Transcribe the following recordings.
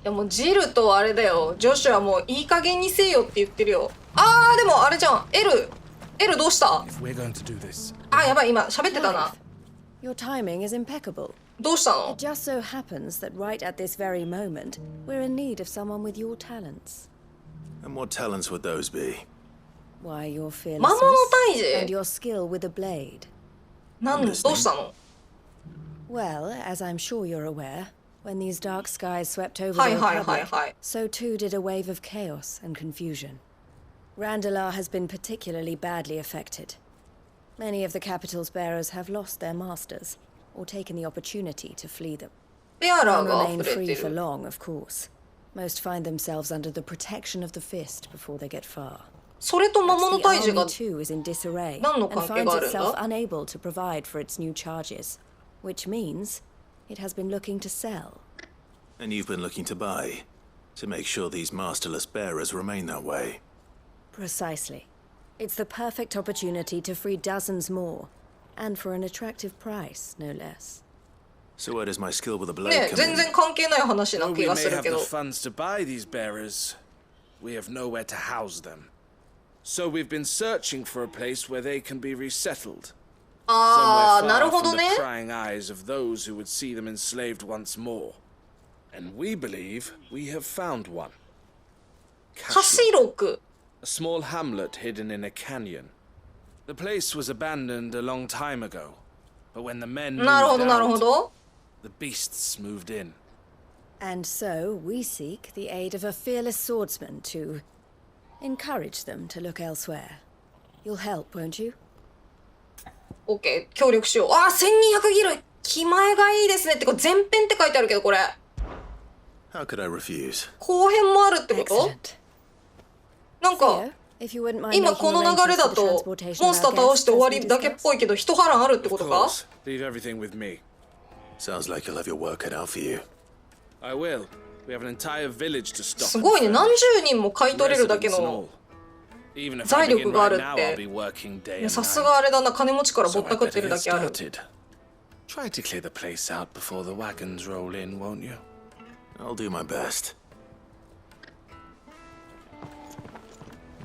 やもうジルとあれだよ、ジョシュはもういい加減にせよって言ってるよ。でもあれじゃん、Lどうした？あ、やばい、今喋ってたな。Your timing is impeccable. どうしたの？ It just so happens that right at this very moment, we're in need of someone with your talents. And what talents would those be? Why, your 魔物 fearlessness 退 and 治 your skill with a blade. どうしたの？ Well, as I'm sure you're aware, when these dark skies swept over は the いはいはい Republic, はい。 so too did a wave of chaos and confusion. Randalar has been particularly badly affected. Many of the capital's bearers have lost their masters, or taken the opportunity to flee them. ペアラー None が remain 溢れ free て for る。 long, of course. Most find themselves under the protection of the fist before they get far. それと魔 The 物退治 army が too is in disarray 何の and 関係 finds があるん itself だ？ unable to provide for its new charges, which means it has been looking to sell. And you've been looking to buy, to make sure these masterless bearers remain that way. Precisely. It's the perfect opportunity to free dozens more, and for an attractive price, no less. So where does my skill with a blade ね、 come 全 in? 然関係ない話な Though 気 we が may する have け the ど。 funds to buy these bearers, we have nowhere to house them. So we've been searching for a place where they can be resettled. な Somewhere る far ほ from ど the ね。 prying eyes of those who would see them enslaved once more. And we believe we have found one. カシロク。 A small hamlet hidden in a canyon. The place was abandoned a long time ago, but when the men なるほ moved どなるほ out, ど。 the beasts moved in. And so we seek the aid of a fearless swordsman to encourage them to look elsewhere. You'll help, won't you? オッケー、協力しよう。1200ギル。気前がいいですね。ってか前編って書いてあるけどこれ。 How could I refuse? 後編もあるってこと？ Excellent. なんか Theo, if you wouldn't mind 今 making この流れ arrangements だ for the と transportation モン of スタ our ー倒して guests 終わ as we りだけっ discussed? ぽいけど一波乱あるってこ Of とか？ course, leave everything with me. Sounds like you'll have your work cut out for you. I will. We have an entire village to stop. すごいね、何十人も買い取れるだけ Residents and の all. Even if 財 I begin 力がある right っ now, I'll て。 be working day いや and さすがあ night. れだな、金持ちからぼ So っ I たくっ better てる get だけある。 started. Try to clear the place out before the wagons roll in, won't you? I'll do my best.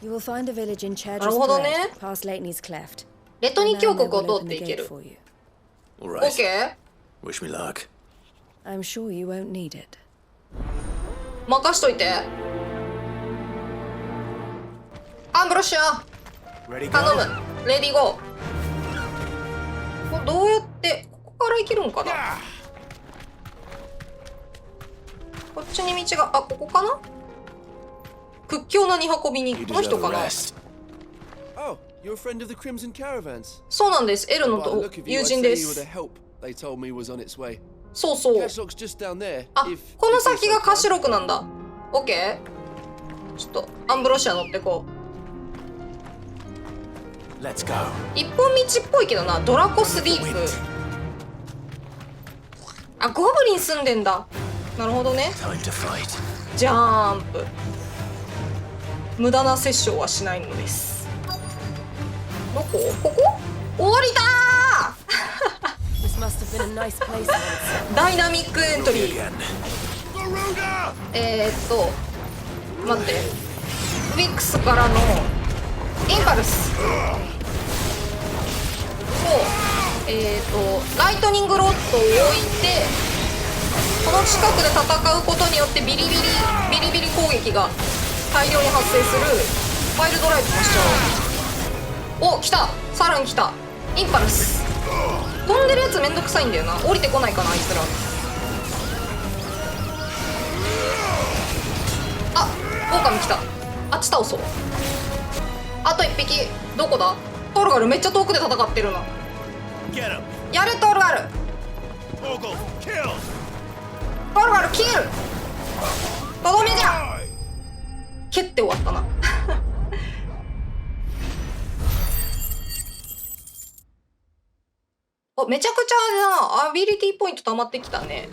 You will find a village in なる Chadger's ほどね。 Thread, past Leighton's Cleft. レト A ニ man 峡 there 谷を will 通っ open て the いけ gate る。 for you. All オ right. ッケー。 Wish me luck. I'm sure you won't need it. 任しといて。アンブロッシュ Ready, 頼む。レディーゴー。これどうやってここから行けるんかな？こっちに道が、ここかな？屈強な荷運びに。 You この deserve 人 a かな？ rest. Oh, you're a friend of the Crimson Caravans. そうなんです。エルの By the と look of you, 友 I'd 人 say で you were す the。help they told me was on its way. そうそう。 Catchlock's just down there. あ、 If この if you're 先が so カシ kind. ロクなんだ。オッケー。ちょっとアンブロシア乗ってこう。 Let's go. 一本道っぽいけどな。ドラコスディープ。あ、ゴブリン住んでんだ。なるほどね。 Time to fight. ジャンプ。無駄な殺生はしないのです。どこ？ここ？降りたThis must have been a nice place once. ー。ダイナミックエントリー。 Again. 待って。ウィックスからのインパルス。ライトニングロッドを置いて、この近くで戦うことによってビリビリ攻撃が大量に発生するファイルドライブもしちゃおう。お、来た。さらに来た。インパルス。飛んでるやつめんどくさいんだよな。降りてこないかなあいつら。あ、オオカミ来た。あっち倒そう。あと1匹。どこだ？トルガルめっちゃ遠くで戦ってるな。 Get him. やれトルガル。 Ogle, kill. トルガルキル。とどめじゃ。蹴って終わったな。お、めちゃくちゃなアビリティポイント溜まってきたね。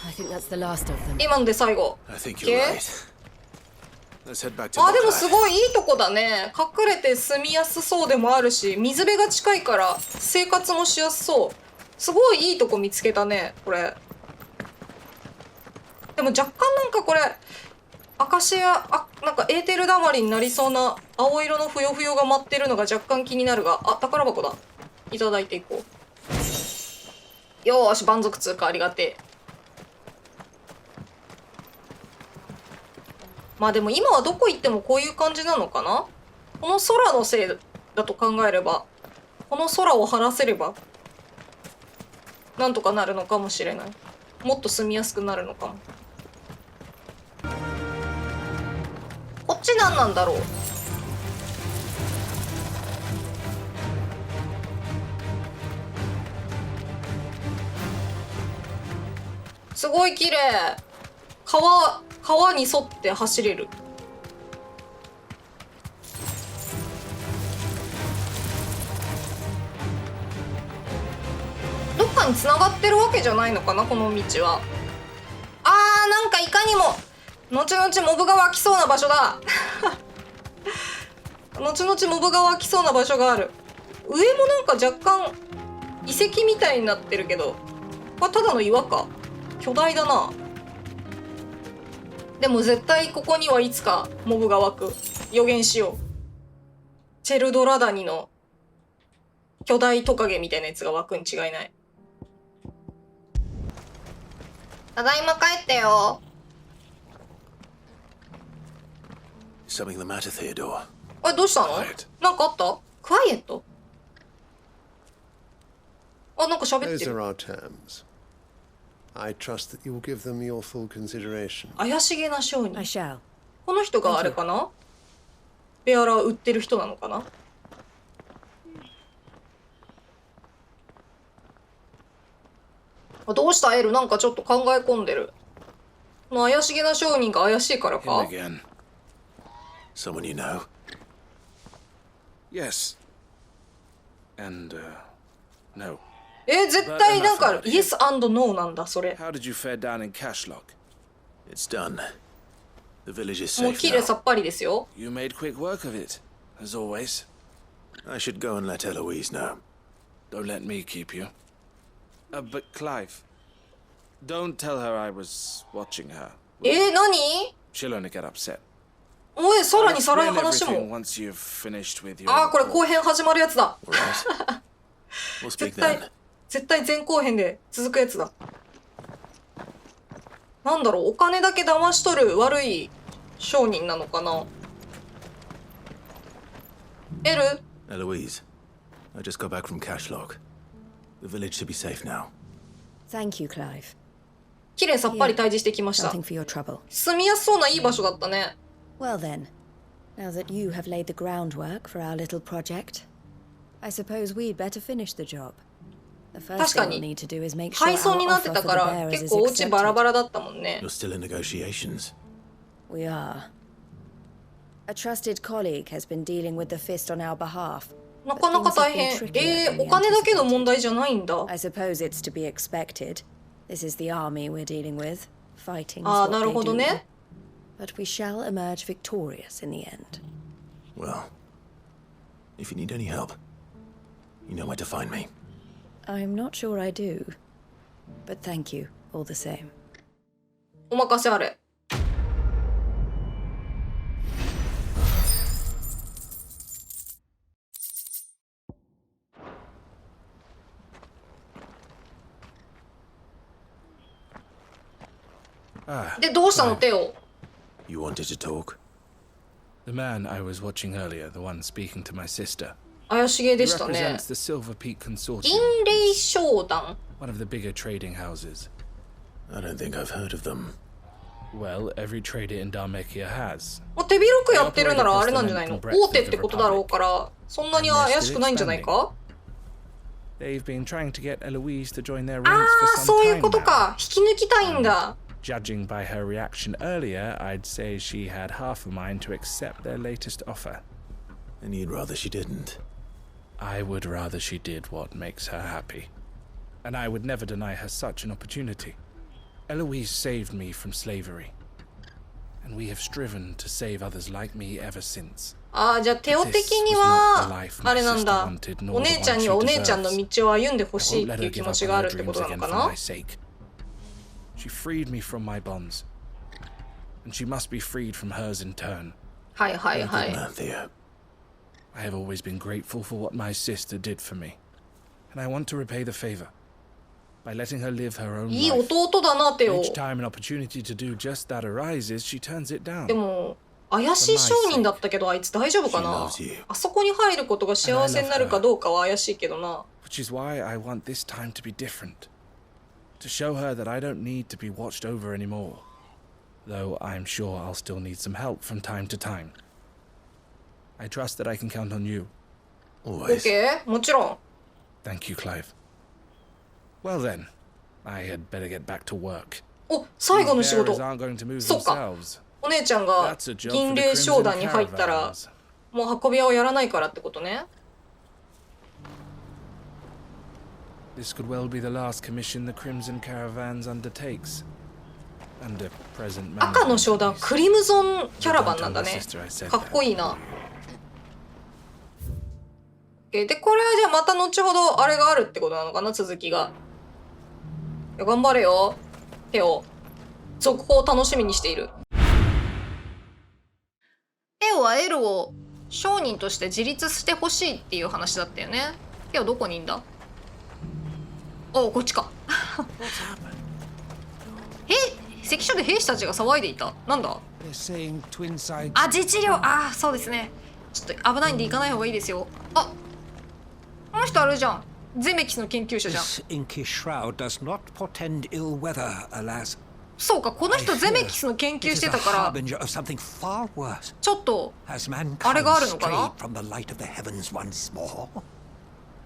I think that's the last of them. 今ので最後。 I think you're Okay. right. Let's head back to あ、でも Buckeye. すごいいいとこだね。隠れて住みやすそうでもあるし、水辺が近いから生活もしやすそう。すごいいいとこ見つけたね、これ。でも若干なんかこれアカシアなんかエーテルだまりになりそうな青色のふよふよが舞ってるのが若干気になるが、あ、宝箱だ。いただいていこう。よーし、満足通過ありがてえ。まあでも今はどこ行ってもこういう感じなのかな。この空のせいだと考えれば、この空を晴らせればなんとかなるのかもしれない。もっと住みやすくなるのかも。こっち何なんだろう。すごい綺麗。川に沿って走れる。どっかに繋がってるわけじゃないのかな、この道は。なんかいかにも後々モブが湧きそうな場所だ。後々モブが湧きそうな場所がある。上もなんか若干遺跡みたいになってるけど、これただの岩か。巨大だな。でも絶対ここにはいつかモブが湧く。予言しよう。チェルドラダニの巨大トカゲみたいなやつが湧くに違いない。ただいま帰ってよ。Something the matter, Theodore? どうしたの？なんかあった？クワイエット？なんか喋って Those る。 are our terms. I trust that you will give them your full consideration. 怪しげな商人。 I shall. この人があれかな？ベアラー売ってる人なのかな？どうしたエル？なんかちょっと考え込んでる。この怪しげな商人が怪しいから Him か？ again. Someone you know? Yes. And, no. 絶対なんかイエス&ノーなんだそれ。 How did you fare down in Cashlock? It's done. The village is もう safe 綺麗 now. さっぱりですよ。 You made quick work of it, as always. I should go and let Eloise know. Don't let me keep you. But Clive, don't tell her I was watching her. 何？ She'll only get upset. おい、さら I'll にさらに explain 話 everything も。once you've finished with your これ後編始まるやつだ。 All right. We'll speak 絶対 then. 絶対前後編で続くやつだ。なんだろう、お金だけ騙し取る悪い商人なのかな。エル？ Eloise, I just got back from Cashlock. The village should be safe now. Thank you, Clive. 綺麗さっぱり退治してきました。 Something for your trouble. 住みやすそうないい場所だったね。 Well then, now that you have laid the groundwork for our little project, I suppose we'd better finish the job. The first thing we'll need to do is make sure 配送 our になって offer た for か the ら bearers 結 is 構お家バラ accepted. バラだったもんね。 You're still in negotiations. We are. A trusted colleague has been dealing with the fist on our behalf. なかなか大変。お金だけの問題じゃないんだ。 I suppose it's to be expected. This is the army we're dealing with. Fighting is な what る they ほど do. ね。 But we shall emerge victorious in the end. Well, if you need any help, you know where to find me. I'm not sure I do. But thank you, all the same. お任せあれ。で、どうしたのテオ？ You wanted to talk? The man I was watching earlier, the one speaking to my sister, 怪しげで he したね。 represents the Silver Peak 銀 Consortium, 霊商団。 one of the bigger trading houses. I don't think I've heard of them. Well, every trader in Dharmekia has. 手広くやってるならあれなんじゃないの？大手ってことだろうから、そんなに怪しくないんじゃないか？ They've been trying to get Eloise to join their ranks for そうい some うこと time now. か。引き抜きたいんだ。 Judging by her reaction earlier, I'd say she had half a mind to accept their latest offer. And you'd rather she didn't. I would rather she did what makes her happy. And I would never deny her such an opportunity. Eloise saved me from slavery. And we have striven to save others like me ever since. じゃあテオ的にはあれなんだ。お姉ちゃんにはお姉ちゃんの道を歩んでほしいっていう気持ちがあるってことなのかな。She freed me from my bonds, and she must be freed from hers in turn. はいはいは Good い。 man, Theo. I have always been grateful for what my sister did for me, and I want to repay the favor by letting her live her own いい life. 弟だな、テオ。 Each time an opportunity to do just that arises, she turns it down. でも、怪しい商人だったけど、あいつ大丈夫かな She loves you. あそこに入ることが幸せになるかどうかは怪しいけどな。Which is why I want this time to be different. To show her that I don't need to be watched over anymore. Though I'm sure I'll still need some help from time to time. I trust that I can count on you. オッ Always. ケー、もちろん。 Thank you, Clive. Well then, I had better get back to work. お、最後の These 仕 bearers 事。 aren't going to move そっか。 themselves. お姉ちゃんが That's a job 銀 for the 霊商 Crimson 団に入ったら、 Caravans. もう運び屋をやらないからってことね。This could well be the last commission the Crimson Caravans undertakes. Under present 赤の商団 management, クリムゾンキャラバンなんだね。かっこいいな。で、これはじゃあまた後ほどあれがあるってことなのかな、続きが。いや頑張れよ、テオ。続報を楽しみにしている。テオはエルを商人として自立してほしいっていう話だったよね。テオどこにいんだ？お、こっちか。関所で兵士たちが騒いでいた。なんだ？ They're saying twin sides. あ、自治療。ああ、そうですね。ちょっと危ないんで行かない方がいいですよ。あ、この人あれじゃん。ゼメキスの研究者じゃん。 This inky shroud does not portend ill weather, alas. そうか、この人 I ゼメ fear キスの研 it 究 is して a たから、 harbinger of something far worse. ちょっと Has あれ mankind があるのかな？ strayed from the light of the heavens once more?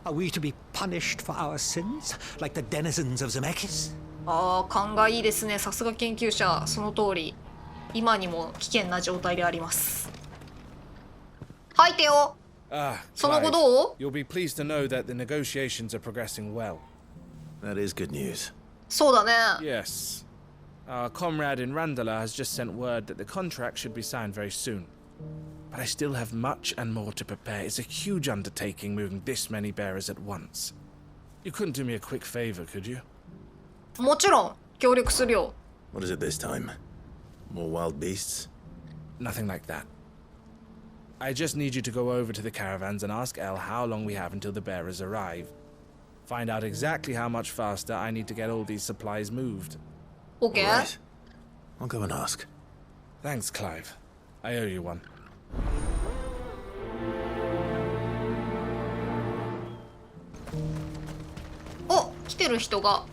Are we to be punished for our sins, like the denizens of Zemeckis? ああ、勘がいいですね。さすが研究者。その通り。今にも危険な状態であります。はい、テオ。 Ah, その後 Clive, どう？ you'll be pleased to know that the negotiations are progressing well. That is good news. そうだね。 Yes. Our comrade in Randala has just sent word that the contract should be signed very soon. But I still have much and more to prepare. It's a huge undertaking moving this many bearers at once. You couldn't do me a quick favor, could you? もちろん協力するよ。 What is it this time? More wild beasts? Nothing like that. I just need you to go over to the caravans and ask Elle how long we have until the bearers arrive. Find out exactly how much faster I need to get all these supplies moved. オッケー。 Right. I'll go and ask. Thanks, Clive. I owe you one. お、来てる人が。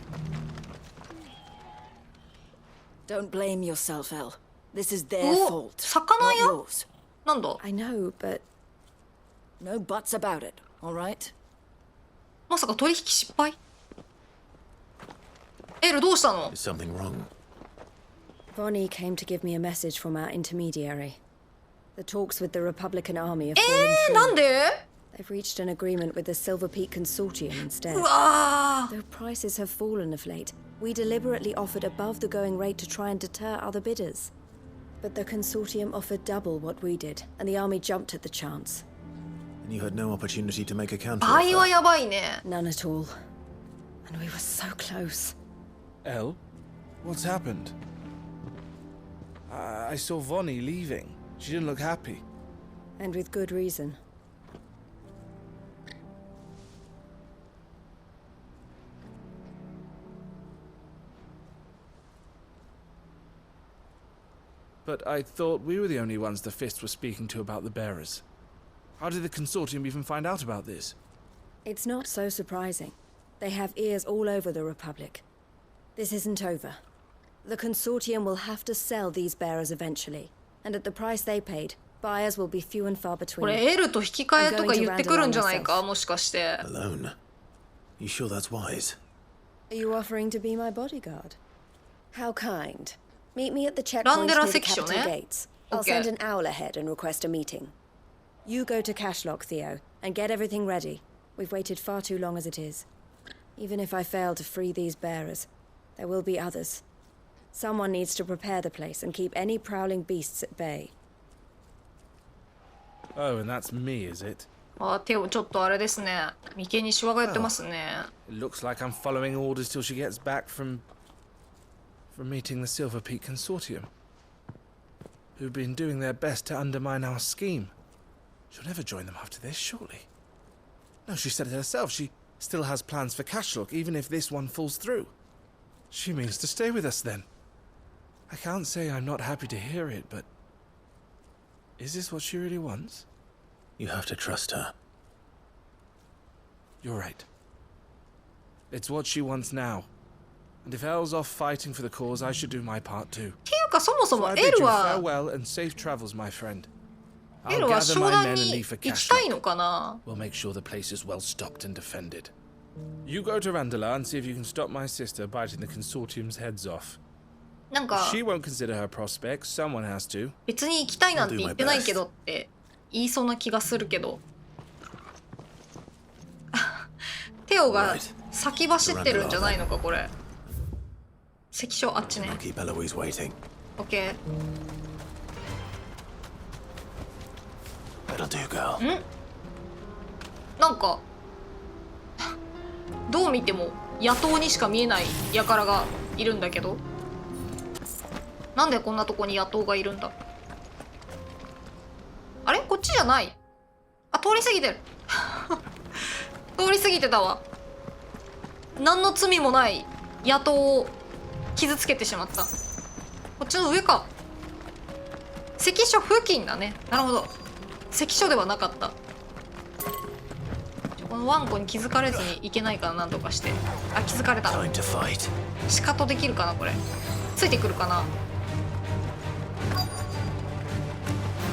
Don't blame yourself, Elle. This is their お、 fault, 魚 not 屋？ yours. なんだ？ I know, but no buts about it, all right? まさか取引失敗？エルどうしたの？ Is something wrong? Bonnie came to give me a message from our intermediary. The talks with the Republican army have fallen なん through. で？ They've reached an agreement with the Silver Peak Consortium instead. うわ Though prices have fallen of late, we deliberately offered above the going rate to try and deter other bidders. But the consortium offered double what we did, and the army jumped at the chance. And you had no opportunity to make a ー、 counter 倍は offer. やばいね。 None at all. And we were so close. Elle? What's happened? I saw Vonnie leaving. She didn't look happy. And with good reason. But I thought we were the only ones the Fist were speaking to about the bearers. How did the consortium even find out about this? It's not so surprising. They have ears all over the Republic. This isn't over. The consortium will have to sell these bearers eventually, and at the price they paid, buyers will be few and far こ between. れエルと引き換えとか言ってくるんじゃないか、もしかして。 Alone? You sure that's wise? Are you offering to be my bodyguard? How kind. Meet me at the checkpoint Randera near the section, capital eh? gates. I'll Okay. send an owl ahead and request a meeting. You go to Cashlock, Theo, and get everything ready. We've waited far too long as it is. Even if I fail to free these bearers, there will be others. Someone needs to prepare the place and keep any prowling beasts at bay. Oh, and that's me, is it? あ、テオちょっとあれですね。眉間にシワが寄ってますね。 It looks like I'm following orders till she gets back from from meeting the Silver Peak Consortium, who've been doing their best to undermine our scheme. She'll never join them after this, surely. No, she said it herself. She still has plans for Cashlock, even if this one falls through. She means to stay with us then. I can't say I'm not happy to hear it, but... is this what she really wants? You have to trust her. You're right. It's what she wants now. And if Elle's off fighting for the cause, I should do my part too. っていうかそもそ So も I エ bid ル you は farewell and safe travels, my friend. エ I'll ルは gather 商 my 談 men and に leave for 行きたい Cashlock. のかな。 We'll make sure the place is well stocked and defended. You go to Randala and see if you can stop my sister biting the consortium's heads off. なんか She won't consider her prospects. Someone has to. 別に行きたいなんて言ってないけどって言いそうな気がするけど。テオが先走ってるんじゃないのかこれ。関所あっちね。 I'll keep Eloise waiting. オッケ That'll do, girl. ー。なんかどう見ても野党にしか見えない輩がいるんだけど。なんでこんなとこに野党がいるんだ。あれこっちじゃない。あ、通り過ぎてる。通り過ぎてたわ。何の罪もない野党を傷つけてしまった。こっちの上か。関所付近だね。なるほど。関所ではなかった。このワンコに気づかれずにいけないかな、なんとかして。あ、気づかれた。 Time to fight. シカトできるかなこれ。ついてくるかな。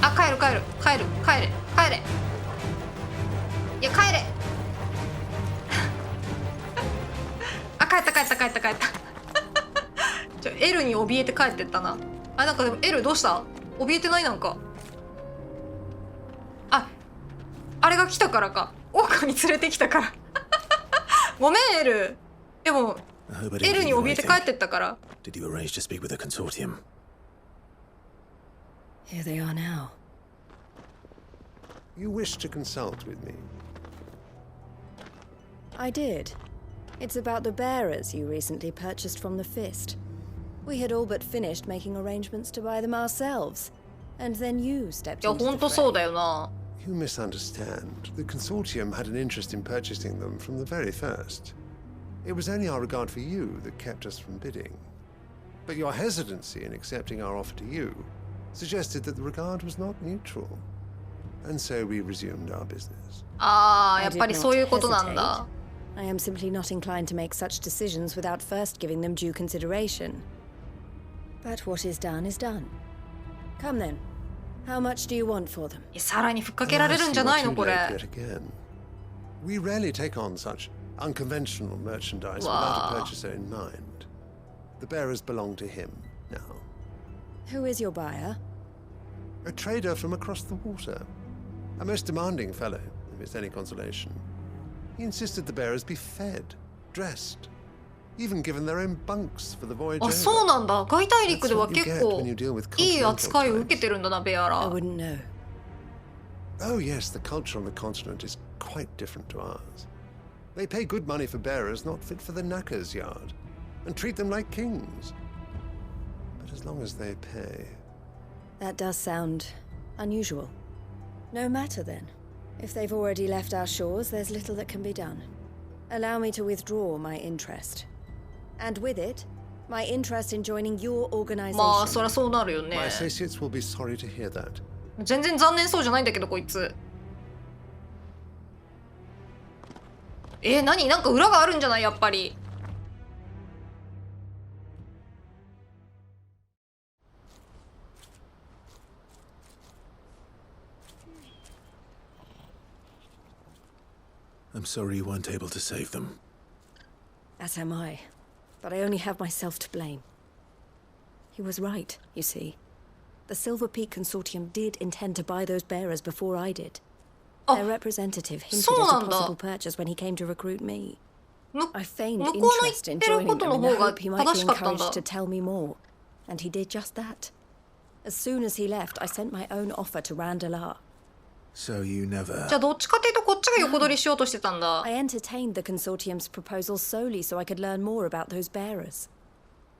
あ、帰る帰る帰る帰れ帰れ。いや帰れ。あ、帰った帰った帰った帰った。エルに怯えて帰ってったな。あ、なんかでもエルどうした？怯えてない？なんかあれが来たからか。オオカに連れてきたからごめんエル。でも I hope I didn't エル keep に you 怯えて waiting. 帰ってったから。 Did you arrange to speak with the consortium? Here they are now. You wish to consult with me? I did. It's about the bearers you recently purchased from the Fist. We had all but finished making arrangements to buy them ourselves. And then you stepped いや into ほん the とそう fray. だよな。 You misunderstand. The consortium had an interest in purchasing them from the very first. It was only our regard for you that kept us from bidding. But your hesitancy in accepting our offer to you suggested that the regard was not mutual. And so we resumed our business. あー I やっ did ぱりそういうことなん not だ。 I am simply not inclined to make such decisions without first giving them due consideration. But what is done is done. Come then. How much do you want for them? いやさらにふっかけられるんじゃないのこれ。 Yet again. We rarely take on such unconventional merchandise Wow. without a purchaser in mind. The bearers belong to him now. Who is your buyer? A trader from across the water. A most demanding fellow, if it's any consolation. He insisted the bearers be fed, dressed, even given their own bunks for the voyage あ、そう over. なんだ。外大陸では That's what you 結 get 構 when you deal with いい continental 扱いを受けてるんだな、ベア I ラ。 wouldn't know. Oh yes, the culture on the continent is quite different to ours. They pay good money for bearers not fit for the knacker's yard, and treat them like kings. But as long as they pay... That does sound unusual. No matter then. If they've already left our shores, there's little that can be done. Allow me to withdraw my interest. And with it, my interest in joining your まあそ organization. りゃそうなるよね。 My associates will be sorry to hear that. 全然残念そうじゃないんだけどこいつ。何なんか裏があるんじゃないやっぱり。I'm sorry you weren't able to save them. As am I. But I only have myself to blame. He was right, you see. The Silver Peak Consortium did intend to buy those bearers before I did. Their representative hinted at a そうなんだ。 possible purchase when he came to recruit me. む I feigned 向こうの言 interest っ in てる joining こと them の in the 方が hope he might 正 be しかったんだ encouraged。to tell me more. And he did just that. As soon as he left, I sent my own offer to Randala. So you never... じゃあどっちかっていうとこっちが横取りしようとしてたんだ。 I entertained the consortium's proposal solely so I could learn more about those bearers.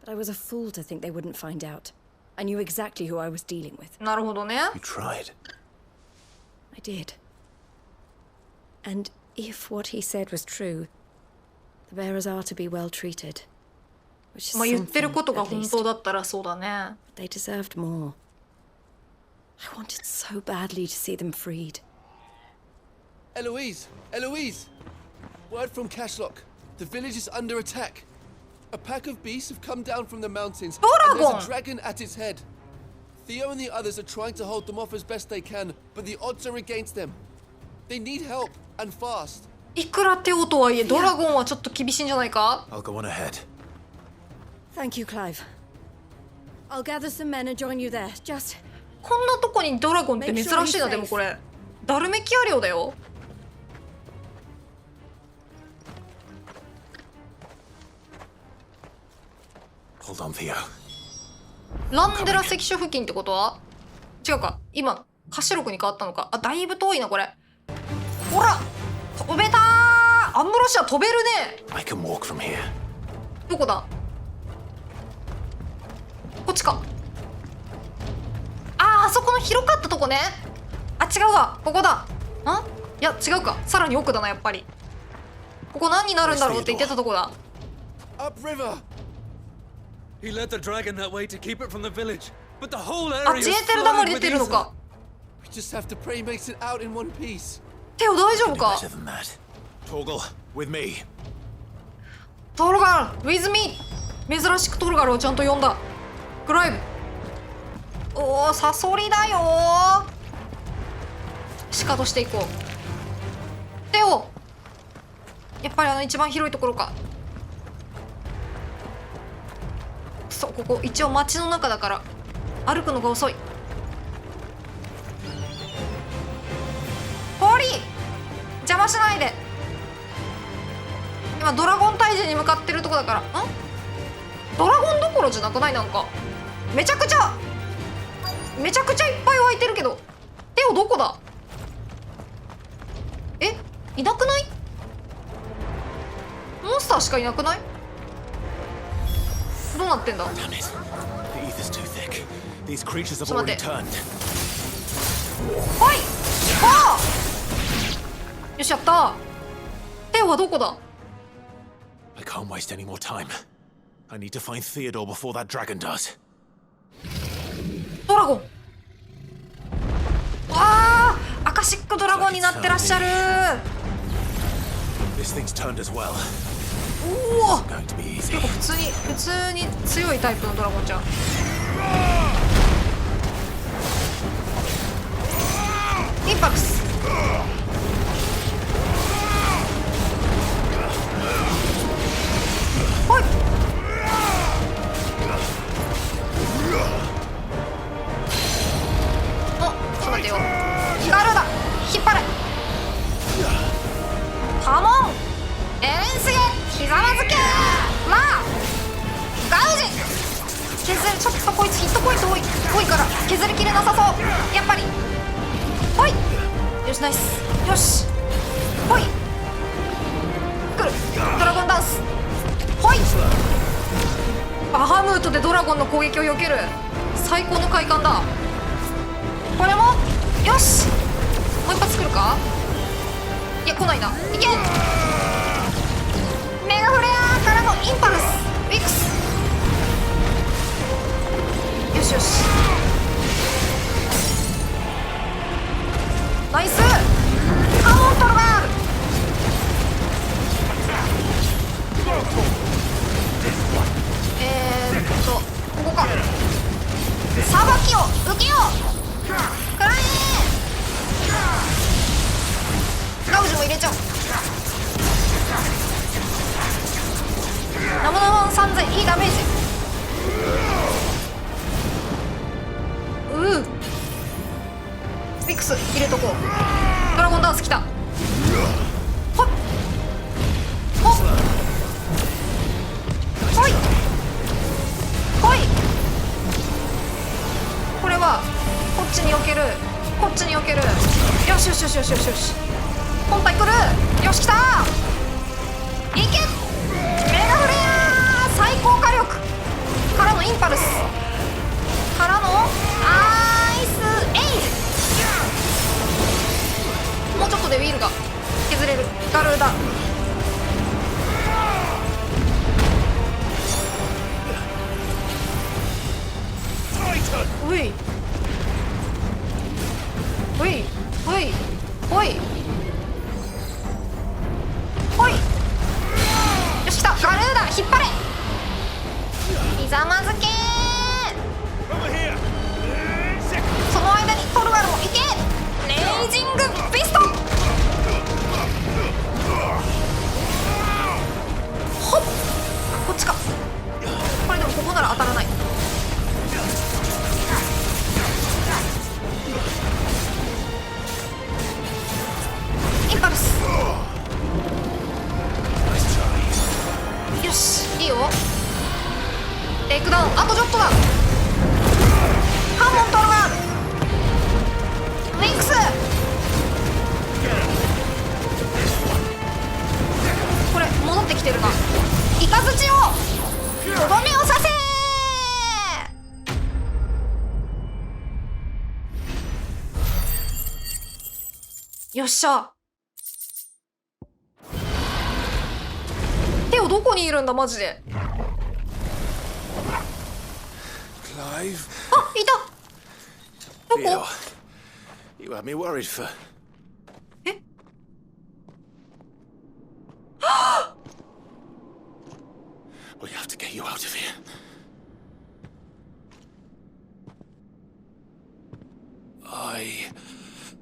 But I was a fool to think they wouldn't find out. I knew exactly who I was dealing with. なるほどね。 You tried. I did. And if what he said was true, the bearers are to be well treated. Which is まあ言ってる something, ことが at 本 least. 当だったらそうだね。 They deserved more. I wanted so badly to see them freed. Eloise! Eloise! Word from Cashlock. The village is under attack. A pack of beasts have come down from the mountains, and Doragon! there's a dragon at its head. Theo and the others are trying to hold them off as best they can, but the odds are against them. They need help, and fast. いくらテオとはいえドラゴンはちょっと厳しいんじゃないか。 I'll go on ahead. Thank you, Clive. I'll gather some men and join you there. Just こんなとこにドラゴンって珍しいな。でもこれダルメキア領だよ。 Hold on, Theo. ランデラ関所付近ってことは違うか。今カシロクに変わったのか。あ、だいぶ遠いなこれ。ほら飛べたー。アンブロシア飛べるね。 I can walk from here. どこだ。こっちか。あそこの広かったとこね。あ、違うわ。ここだ。いや違うか。さらに奥だなやっぱり。ここ何になるんだろうって言ってたとこだ。 Upriver! He led the dragon that way to keep it from the village, but the whole あ、 area 自 is 衛隊の弾 flooded 出 with てるの ether. か。 We just have to pray he makes it out in one piece. テオ大丈夫 Do か。 better than that. Torgal, with me. トルガル with me。 珍しくトルガルをちゃんと呼んだ。クライブ。おお、サソリだよー。シカとしていこう。テオやっぱりあの一番広いところか。そう、ここ一応街の中だから歩くのが遅い。氷邪魔しないで。今ドラゴン退治に向かってるとこだから。ドラゴンどころじゃなくない？なんかめちゃくちゃいっぱい湧いてるけど。テオどこだ。え、いなくない？モンスターしかいなくない？どうなってんだ。 Damn it. The ether's too thick. These creatures have ちょっと待 already って。 turned. はい。ああ。よしやった。テオはどこだ。 I can't waste any more time. I need to find Theodore before that dragon does. ドラゴン。ああ、アカシックドラゴンになってらっしゃる。 This thing's turned as well. おお。 Going to be easy. 普通に強いタイプのドラゴンじゃん。インパクス。ほい。お、ちょっと待てよ。ガルだ。引っ張れ。カモン。エレンスゲひざまずけ。まあガウジ削る。ちょっとこいつヒットポイント多いから削りきれなさそう。やっぱりほい。よしナイス。よしほい。来る。ドラゴンダンスほい。バハムートでドラゴンの攻撃を避ける。最高の快感だ。これもよし。もう一発来るか。いや来ないな。いけ。メガフレアからのインパルスウィックス。よしよしナイス。カモントルガール。ここか。さばきを受けよう。くらえ。ガウジも入れちゃおう。ナムナム3000いいダメージ。ピクス入れとこう。ドラゴンダンスきた。ほっほっほいほい。これはこっちに避ける。こっちに避ける。よしよしよしよしよしよし。本体来る。よし来た。いけ。メガフレア最高火力。からのインパルスからのアイスエイズ。もうちょっとでウィールが削れる。ガルーダ。おいおいおいおいおい。よし来た。ガルーダ引っ張れ。ひざまずけ。その間にトルガルもいけ。レイジングビスト。ほっこっちか。これでもここなら当たらない。インパルス。よしいいよ。テイクダウンあとちょっとだ。カモントルガルウィンクス。これ戻ってきてるな。イカズチをとどめをさせ。よっしゃ。テオどこにいるんだマジで。 Clive? あ、いた。ど Theo, こ？ you had me worried for. えWe have to get you out of here. I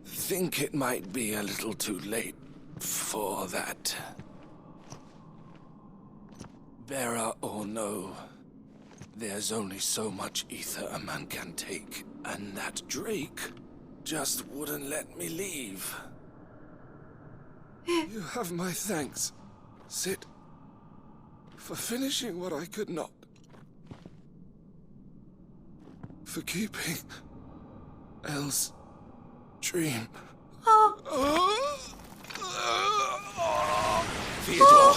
think it might be a little too late for that. Bearer or no, there's only so much ether a man can take, and that Drake just wouldn't let me leave. You have my thanks, Sid, for finishing what I could not. For keeping Elle's dream. Theodore!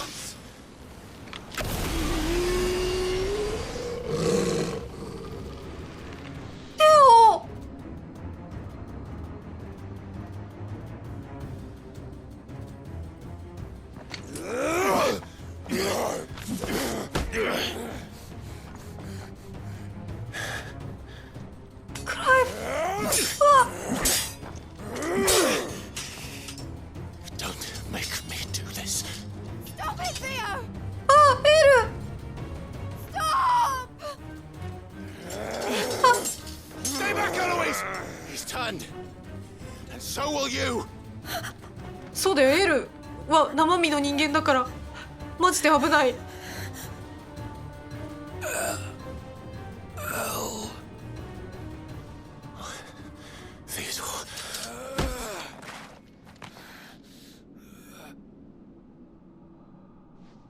テオ。クライブ。Don't make me do this. Stop it, Theo! あ、エル。Stay back, Eloise! He's turned. And so will you! そうだよ、エルは生身の人間だからマジで危ない。Theodore.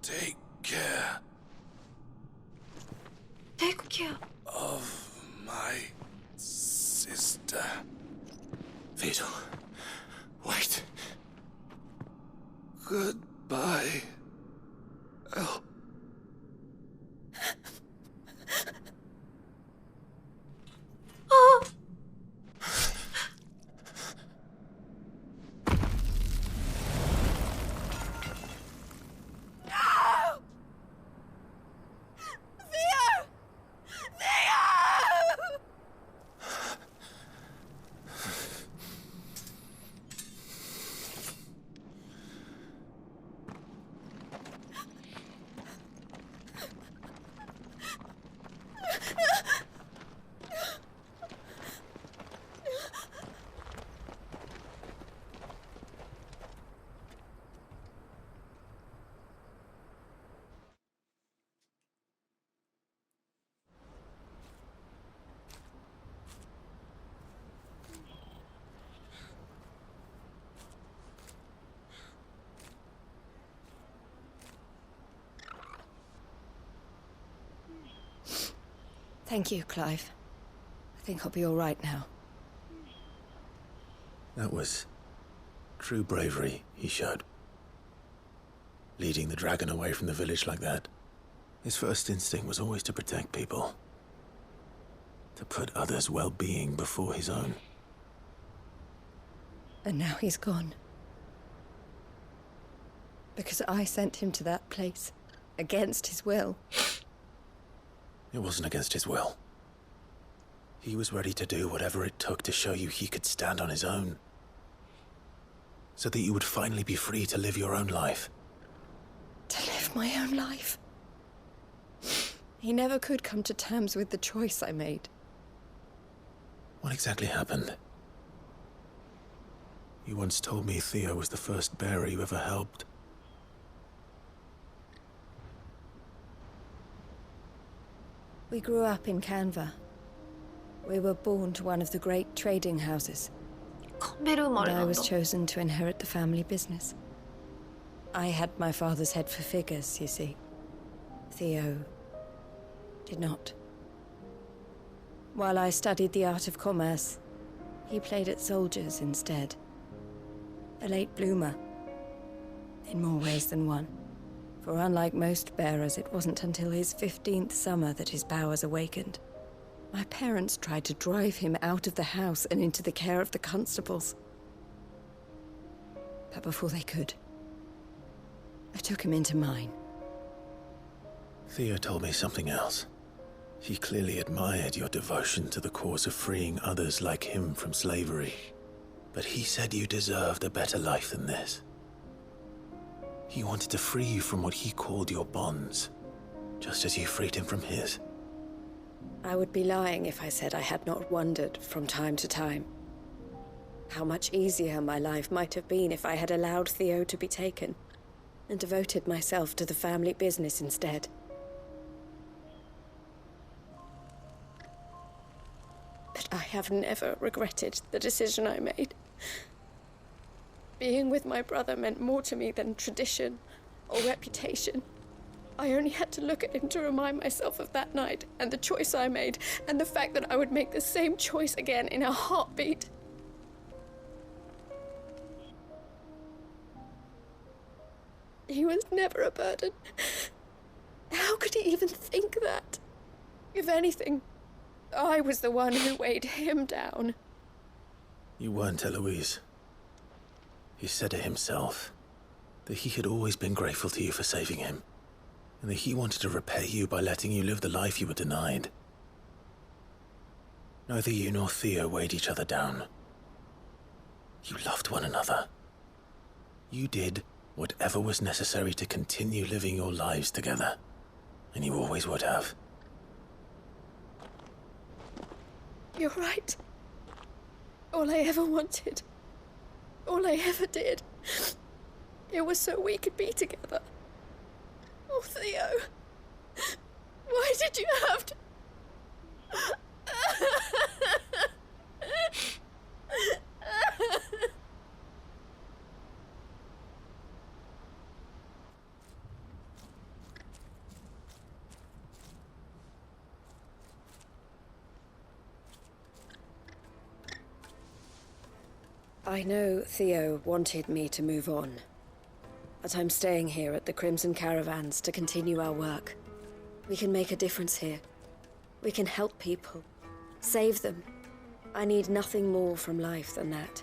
Take care Take care. of my sister. Theodore, wait. Goodbye, Elle. Thank you, Clive. I think I'll be all right now. That was true bravery he showed. Leading the dragon away from the village like that. His first instinct was always to protect people. to put others' well-being before his own. And now he's gone. Because I sent him to that place, against his will. It wasn't against his will. He was ready to do whatever it took to show you he could stand on his own. So that you would finally be free to live your own life. To live my own life. He never could come to terms with the choice I made. What exactly happened? You once told me Theo was the first bearer you ever helped. We grew up in Canva. We were born to one of the great trading houses. カンベル生ま And れ I なんだ was chosen to inherit the family business. I had my father's head for figures, you see. Theo did not. While I studied the art of commerce, he played at soldiers instead. A late bloomer, in more ways than one. For unlike most bearers, it wasn't until his 15th summer that his powers awakened. My parents tried to drive him out of the house and into the care of the constables. But before they could, I took him into mine. Theo told me something else. He clearly admired your devotion to the cause of freeing others like him from slavery. But he said you deserved a better life than this. He wanted to free you from what he called your bonds, just as you freed him from his. I would be lying if I said I had not wondered from time to time how much easier my life might have been if I had allowed Theo to be taken and devoted myself to the family business instead. But I have never regretted the decision I made. Being with my brother meant more to me than tradition or reputation. I only had to look at him to remind myself of that night and the choice I made and the fact that I would make the same choice again in a heartbeat. He was never a burden. How could he even think that? If anything, I was the one who weighed him down. You weren't, Eloise. He said it himself, that he had always been grateful to you for saving him, and that he wanted to repay you by letting you live the life you were denied. Neither you nor Theo weighed each other down. You loved one another. You did whatever was necessary to continue living your lives together, and you always would have. You're right. All I ever wanted, all I ever did, it was so we could be together. Oh, Theo, why did you have to... I know Theo wanted me to move on, but I'm staying here at the Crimson Caravans to continue our work. We can make a difference here. We can help people, save them. I need nothing more from life than that.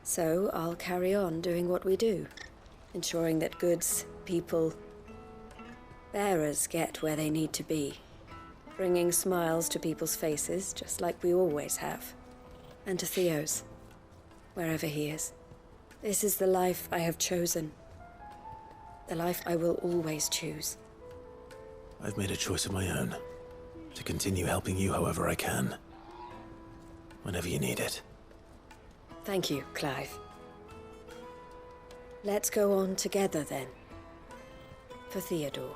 So I'll carry on doing what we do, ensuring that goods, people, bearers get where they need to be, bringing smiles to people's faces just like we always have, and to Theo's. Wherever he is. This is the life I have chosen. The life I will always choose. I've made a choice of my own, to continue helping you however I can, whenever you need it. Thank you, Clive. Let's go on together then. For Theodore.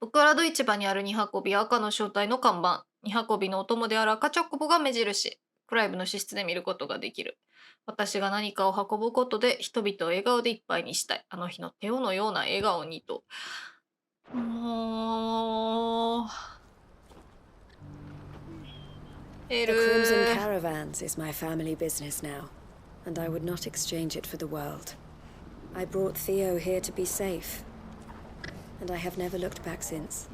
ブクラド市場にある二運び赤の正体の看板。二運びのお供である赤チョコボが目印。クライブの資質で見ることができる。私が何かを運ぶことで人々を笑顔でいっぱいにしたい。あの日のテオのような笑顔にと。もう。エ The ル Crimson Caravans is my family business now, and I would not exchange it for the world. I brought Theo here to be safe, and I have never looked back since.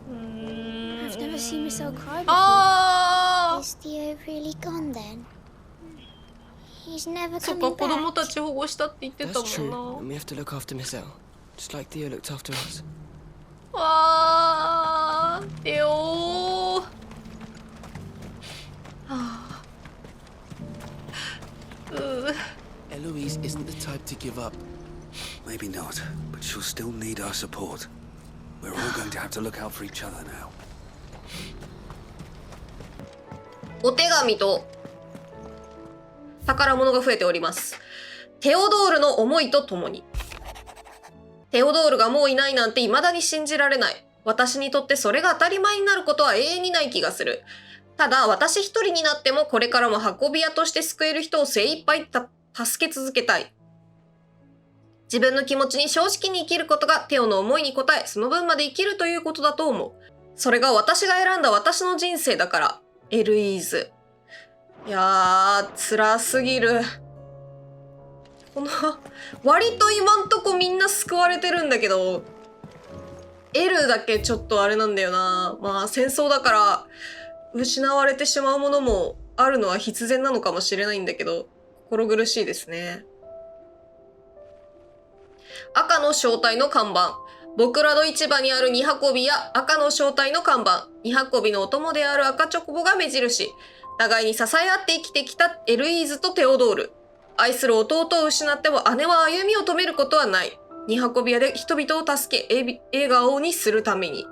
I've never seen Michelle cry before. ああ Is Theo really gone then? He's never そっか coming 子供 back. たち保護したって言ってた That's も true, ん and we have to look after Michelle, just like Theo looked after us. な。わーテオー。Eloise isn't the type to give up. Maybe not, but she'll still need our support. We're all going to have to look out for each other now. お手紙と宝物が増えております。テオドールの思いとともに。テオドールがもういないなんて未だに信じられない。私にとってそれが当たり前になることは永遠にない気がする。ただ私一人になってもこれからも運び屋として救える人を精一杯助け続けたい。自分の気持ちに正直に生きることがテオの思いに応え、その分まで生きるということだと思う。それが私が選んだ私の人生だから。エルイーズ。いやー、辛すぎる。この、割と今んとこみんな救われてるんだけど、エルだけちょっとあれなんだよな。まあ戦争だから、失われてしまうものもあるのは必然なのかもしれないんだけど、心苦しいですね。赤の正体の看板。僕らの市場にある二運びや赤の正体の看板。二運びのお供である赤チョコボが目印。互いに支え合って生きてきたエルイーズとテオドール。愛する弟を失っても姉は歩みを止めることはない。二運び屋で人々を助け、笑顔にするために。